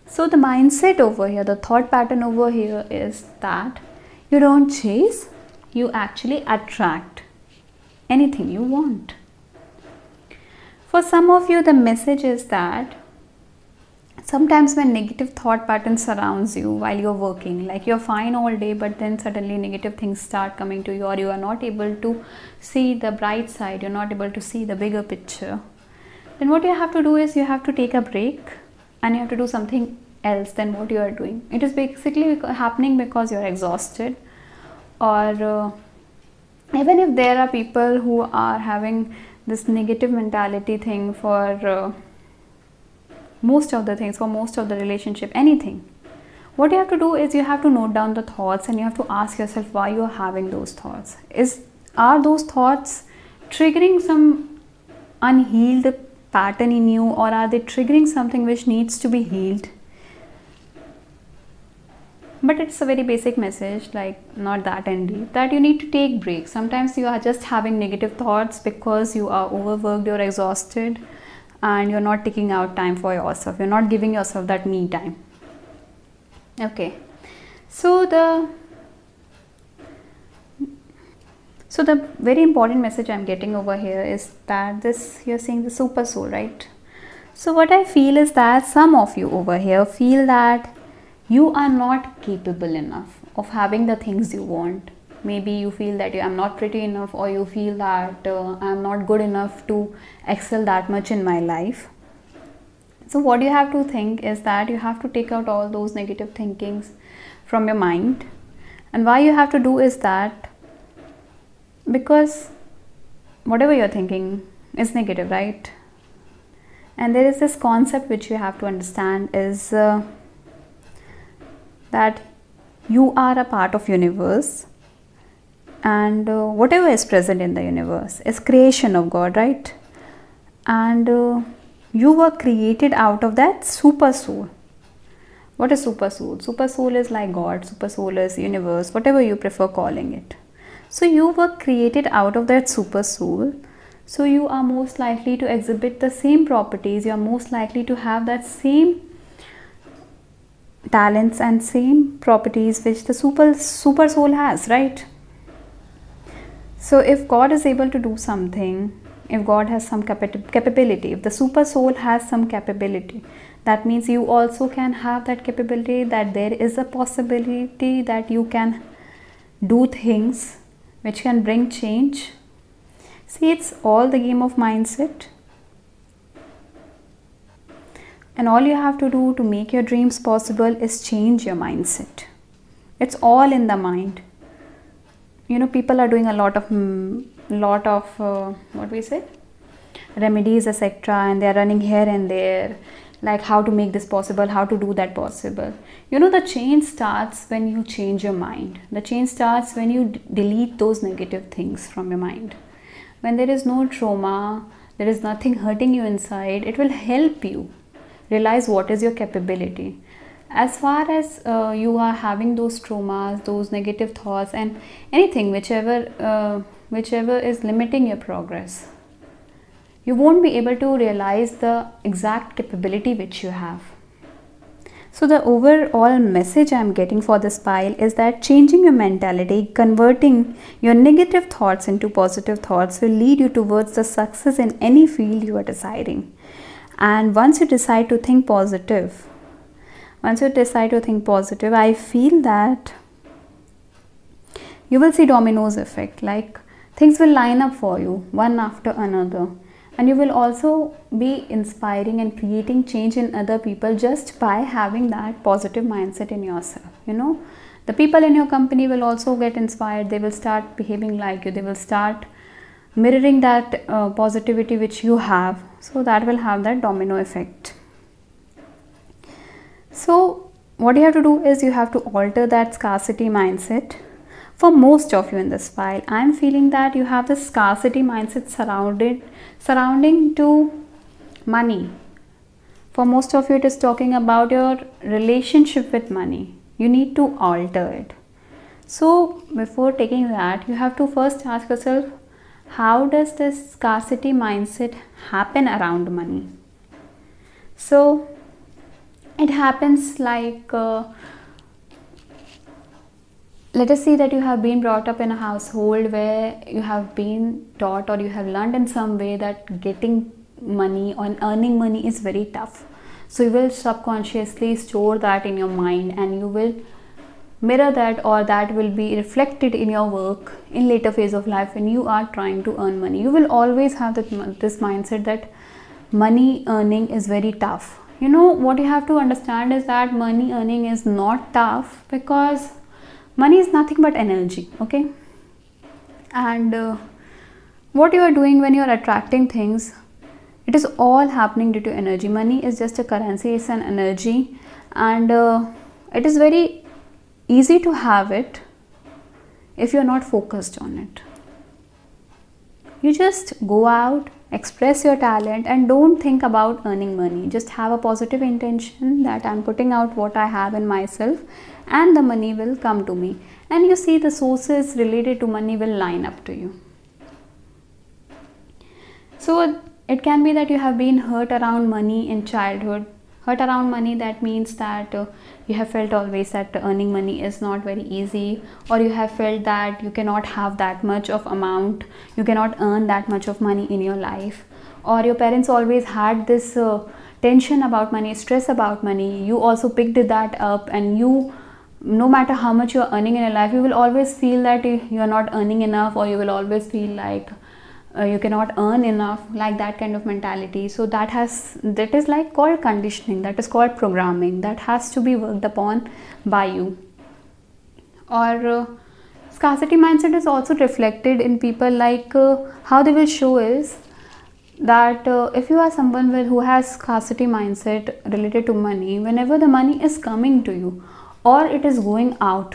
So the mindset over here, the thought pattern over here is that you don't chase, you actually attract anything you want. For some of you, the message is that sometimes when negative thought pattern surrounds you while you're working, like you're fine all day, but then suddenly negative things start coming to you, or you are not able to see the bright side, you're not able to see the bigger picture, then what you have to do is you have to take a break and you have to do something else than what you are doing. It is basically happening because you're exhausted, or even if there are people who are having this negative mentality thing for most of the things, for most of the relationship, anything, what you have to do is you have to note down the thoughts and you have to ask yourself why you are having those thoughts. Are those thoughts triggering some unhealed pattern in you, or are they triggering something which needs to be healed? But it's a very basic message, like not that deep, that you need to take breaks. Sometimes you are just having negative thoughts because you are overworked, you're exhausted, and you're not taking out time for yourself. You're not giving yourself that me time. Okay, so the very important message I'm getting over here is that you're seeing the super soul, right? So what I feel is that some of you over here feel that you are not capable enough of having the things you want. Maybe you feel that I'm not pretty enough, or you feel that I'm not good enough to excel that much in my life. So what you have to think is that you have to take out all those negative thinkings from your mind. And why you have to do is that because whatever you're thinking is negative, right? And there is this concept which you have to understand is that you are a part of universe, and whatever is present in the universe is creation of God, right? And you were created out of that super soul. What is super soul? Super soul is like God, super soul is universe, whatever you prefer calling it. So you were created out of that super soul. So you are most likely to exhibit the same properties, you are most likely to have that same talents and same properties which the super soul has, right? So if God is able to do something, if God has some capability, if the super soul has some capability, that means you also can have that capability, that there is a possibility that you can do things which can bring change. See, it's all the game of mindset. And all you have to do to make your dreams possible is change your mindset. It's all in the mind. You know, people are doing a lot of what we say, remedies, etc., and they are running here and there, like how to make this possible, how to do that possible. You know, the change starts when you change your mind. The change starts when you delete those negative things from your mind. When there is no trauma, there is nothing hurting you inside, it will help you realize what is your capability. As far as you are having those traumas, those negative thoughts, and anything whichever is limiting your progress, you won't be able to realize the exact capability which you have. So the overall message I'm getting for this pile is that changing your mentality, converting your negative thoughts into positive thoughts will lead you towards the success in any field you are deciding. And once you decide to think positive, I feel that you will see dominoes effect, like things will line up for you one after another, and you will also be inspiring and creating change in other people just by having that positive mindset in yourself. You know, the people in your company will also get inspired, they will start behaving like you, they will start mirroring that positivity which you have, so that will have that domino effect. So what you have to do is you have to alter that scarcity mindset. For most of you in this file, I am feeling that you have this scarcity mindset surrounding to money. For most of you, it is talking about your relationship with money. You need to alter it. So before taking that, you have to first ask yourself, how does this scarcity mindset happen around money? So it happens like, let us say that you have been brought up in a household where you have been taught, or you have learned in some way, that getting money or earning money is very tough. So you will subconsciously store that in your mind, and you will mirror that, or that will be reflected in your work in later phase of life when you are trying to earn money. You will always have this mindset that money earning is very tough. You know, what you have to understand is that money earning is not tough, because money is nothing but energy, okay? And what you are doing when you are attracting things, it is all happening due to energy. Money is just a currency, it's an energy, and it is very easy to have it if you're not focused on it. You just go out, express your talent, and don't think about earning money. Just have a positive intention that I'm putting out what I have in myself, and the money will come to me. And you see, the sources related to money will line up to you. So it can be that you have been hurt around money in childhood. Hurt around money, that means that you have felt always that earning money is not very easy, or you have felt that you cannot have that much of amount, you cannot earn that much of money in your life, or your parents always had this tension about money, stress about money. You also picked that up, and you, no matter how much you are earning in your life, you will always feel that you are not earning enough, or you will always feel like you cannot earn enough, like that kind of mentality. So that is like called conditioning, that is called programming, that has to be worked upon by you. Or scarcity mindset is also reflected in people, like how they will show is that if you are someone who has scarcity mindset related to money, whenever the money is coming to you, or it is going out,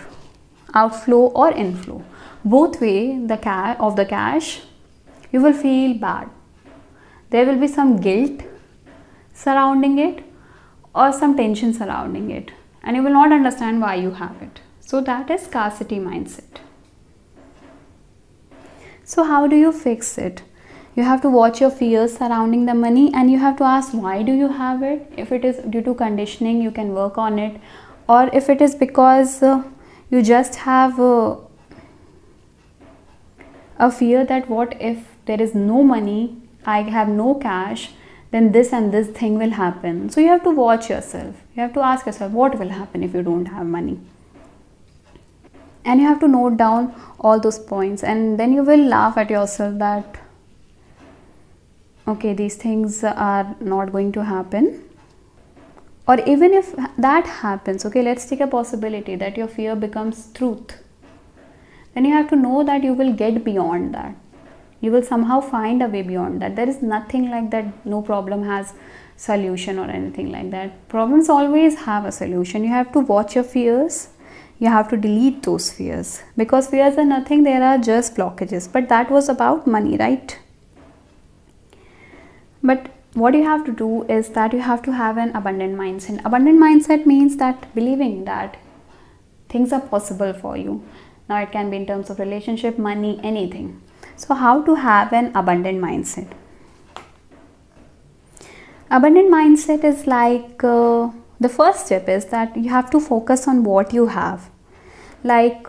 outflow or inflow, both way the cash, you will feel bad. There will be some guilt surrounding it, or some tension surrounding it, and you will not understand why you have it. So that is scarcity mindset. So how do you fix it? You have to watch your fears surrounding the money, and you have to ask, why do you have it? If it is due to conditioning, you can work on it. Or if it is because you just have a fear that what if there is no money, I have no cash, then this and this thing will happen. So you have to watch yourself. You have to ask yourself, what will happen if you don't have money? And you have to note down all those points, and then you will laugh at yourself that, okay, these things are not going to happen. Or even if that happens, okay, let's take a possibility that your fear becomes truth. Then you have to know that you will get beyond that. You will somehow find a way beyond that. There is nothing like that, no problem has solution or anything like that. Problems always have a solution. You have to watch your fears. You have to delete those fears, because fears are nothing, they are just blockages. But that was about money, right? But what you have to do is that you have to have an abundant mindset. Abundant mindset means that believing that things are possible for you. Now it can be in terms of relationship, money, anything. So how to have an abundant mindset? Abundant mindset is like the first step is that you have to focus on what you have. Like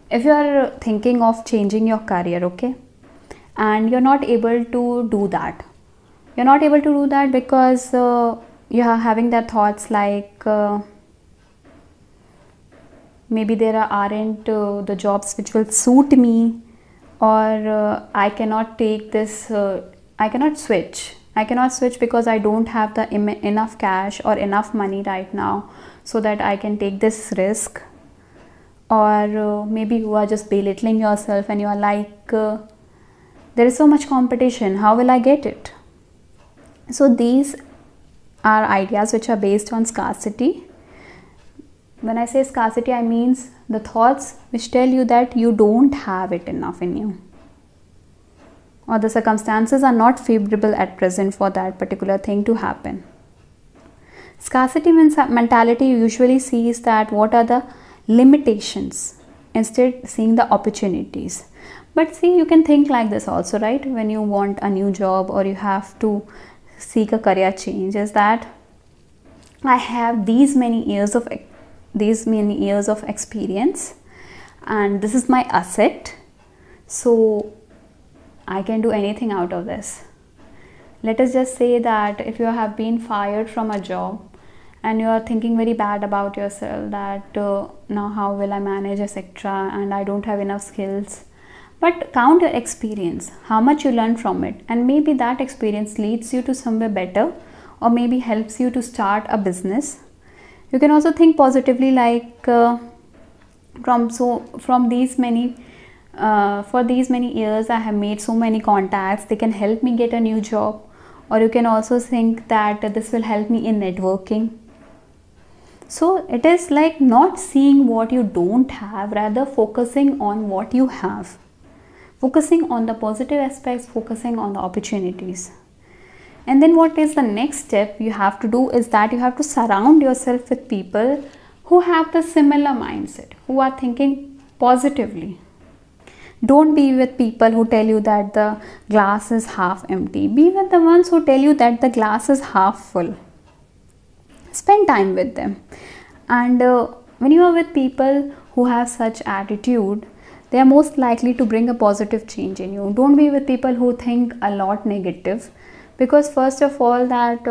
if you are thinking of changing your career, okay, and you're not able to do that. You're not able to do that because you are having that thoughts like maybe there aren't the jobs which will suit me, or I cannot take this, I cannot switch because I don't have the enough cash or enough money right now so that I can take this risk. Or maybe you are just belittling yourself and you are like, there is so much competition, how will I get it? So these are ideas which are based on scarcity. When I say scarcity, I mean the thoughts which tell you that you don't have it enough in you, or the circumstances are not favorable at present for that particular thing to happen. Scarcity mentality usually sees that what are the limitations, instead seeing the opportunities. But see, you can think like this also, right? When you want a new job or you have to seek a career change, is that I have these many years of experience and this is my asset, so I can do anything out of this. let us just say that if you have been fired from a job and you are thinking very bad about yourself, that now how will I manage, etc., and I don't have enough skills. But count your experience, how much you learn from it, and maybe that experience leads you to somewhere better, or maybe helps you to start a business. You can also think positively, like from these many for these many years I have made so many contacts, they can help me get a new job. Or you can also think that this will help me in networking. So it is like not seeing what you don't have, rather focusing on what you have, focusing on the positive aspects, focusing on the opportunities. And then what is the next step you have to do is that you have to surround yourself with people who have the similar mindset, who are thinking positively. Don't be with people who tell you that the glass is half empty. Be with the ones who tell you that the glass is half full. Spend time with them. And when you are with people who have such attitude, they are most likely to bring a positive change in you. Don't be with people who think a lot negative, because first of all that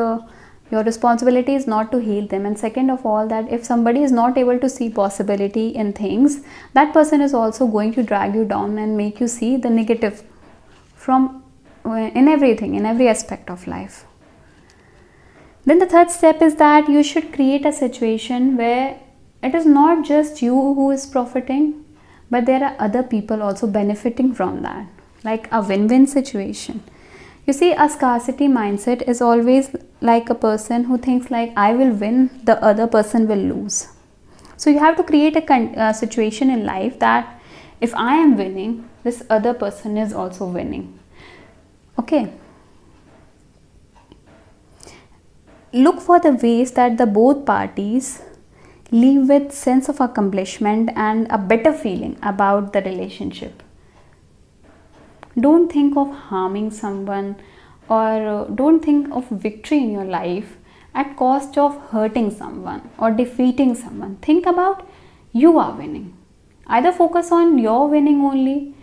your responsibility is not to heal them, and second of all that if somebody is not able to see possibility in things, that person is also going to drag you down and make you see the negative from in everything, in every aspect of life. Then the third step is that you should create a situation where it is not just you who is profiting, but there are other people also benefiting from that, like a win-win situation. You see, a scarcity mindset is always like a person who thinks like I will win, the other person will lose. So you have to create a situation in life that if I am winning, this other person is also winning. Okay. Look for the ways that the both parties leave with sense of accomplishment and a better feeling about the relationship. Don't think of harming someone, or don't think of victory in your life at cost of hurting someone or defeating someone. Think about you are winning. Either focus on your winning only,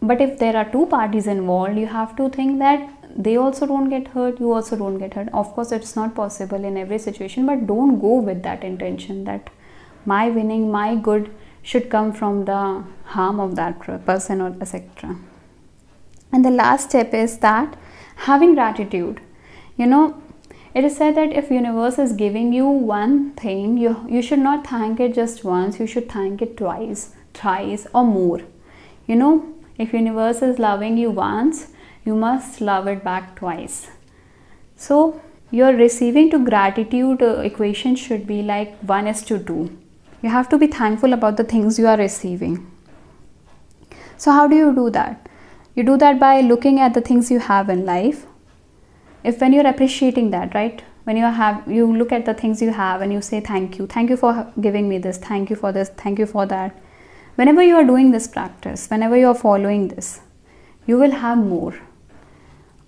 but if there are two parties involved, you have to think that they also don't get hurt, you also don't get hurt. Of course, it's not possible in every situation, but don't go with that intention that my winning, my good should come from the harm of that person or etc. And the last step is that having gratitude. You know, it is said that if universe is giving you one thing, you should not thank it just once, you should thank it twice, thrice or more. You know, if universe is loving you once, you must love it back twice. So your receiving to gratitude equation should be like 1:2. You have to be thankful about the things you are receiving. So how do you do that? You do that by looking at the things you have in life. If when you're appreciating that, right? When you look at the things you have and you say thank you for giving me this, thank you for this, thank you for that. Whenever you are doing this practice, whenever you are following this, you will have more.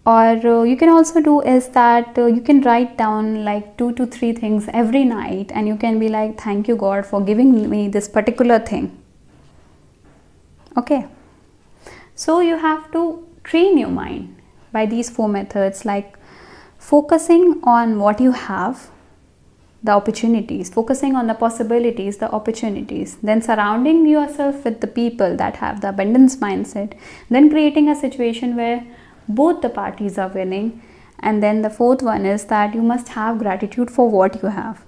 Or you can also do is that you can write down like 2 to 3 things every night, and you can be like, thank you God for giving me this particular thing. Okay. So you have to train your mind by these 4 methods, like focusing on what you have, the opportunities, focusing on the possibilities, the opportunities, then surrounding yourself with the people that have the abundance mindset, then creating a situation where both the parties are winning. And then the fourth one is that you must have gratitude for what you have.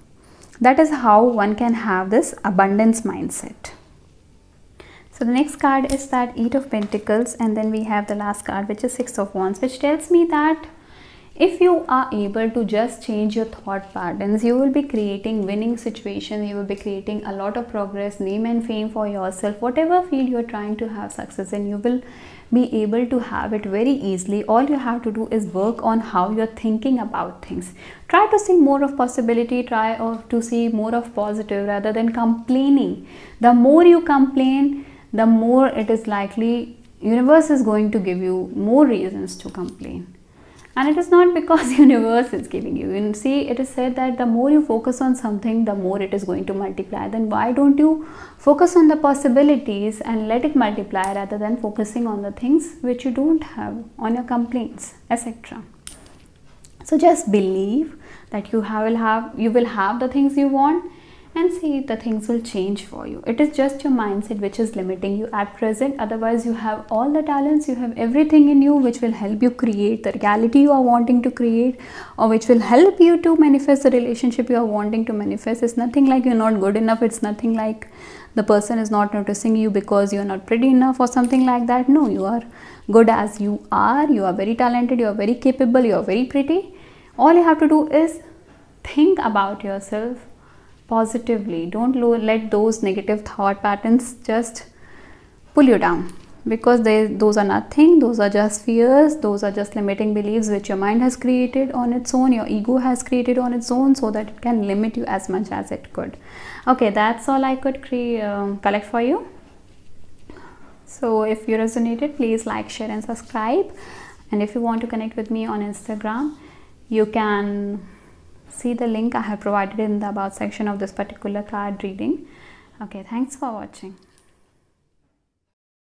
That is how one can have this abundance mindset. So the next card is that 8 of Pentacles, and then we have the last card, which is 6 of Wands, which tells me that if you are able to just change your thought patterns, you will be creating winning situations, you will be creating a lot of progress, name and fame for yourself. Whatever field you are trying to have success in, you will be able to have it very easily. All you have to do is work on how you're thinking about things. Try to see more of possibility, try to see more of positive rather than complaining. The more you complain, the more it is likely universe is going to give you more reasons to complain. And it is not because universe is giving you. You see, it is said that the more you focus on something, the more it is going to multiply. Then why don't you focus on the possibilities and let it multiply, rather than focusing on the things which you don't have, on your complaints, etc. So just believe that you will have the things you want, and see, the things will change for you. It is just your mindset which is limiting you at present. Otherwise, you have all the talents, you have everything in you which will help you create the reality you are wanting to create, or which will help you to manifest the relationship you are wanting to manifest. It's nothing like you're not good enough. It's nothing like the person is not noticing you because you're not pretty enough or something like that. No, you are good as you are. You are very talented, you are very capable, you are very pretty. All you have to do is think about yourself positively. Don't let those negative thought patterns just pull you down, because those are nothing. Those are just fears. Those are just limiting beliefs which your mind has created on its own, your ego has created on its own, so that it can limit you as much as it could. Okay, that's all I could collect for you. So if you resonated, please like, share and subscribe. And if you want to connect with me on Instagram, you can see the link I have provided in the about section of this particular card reading. Okay, thanks for watching.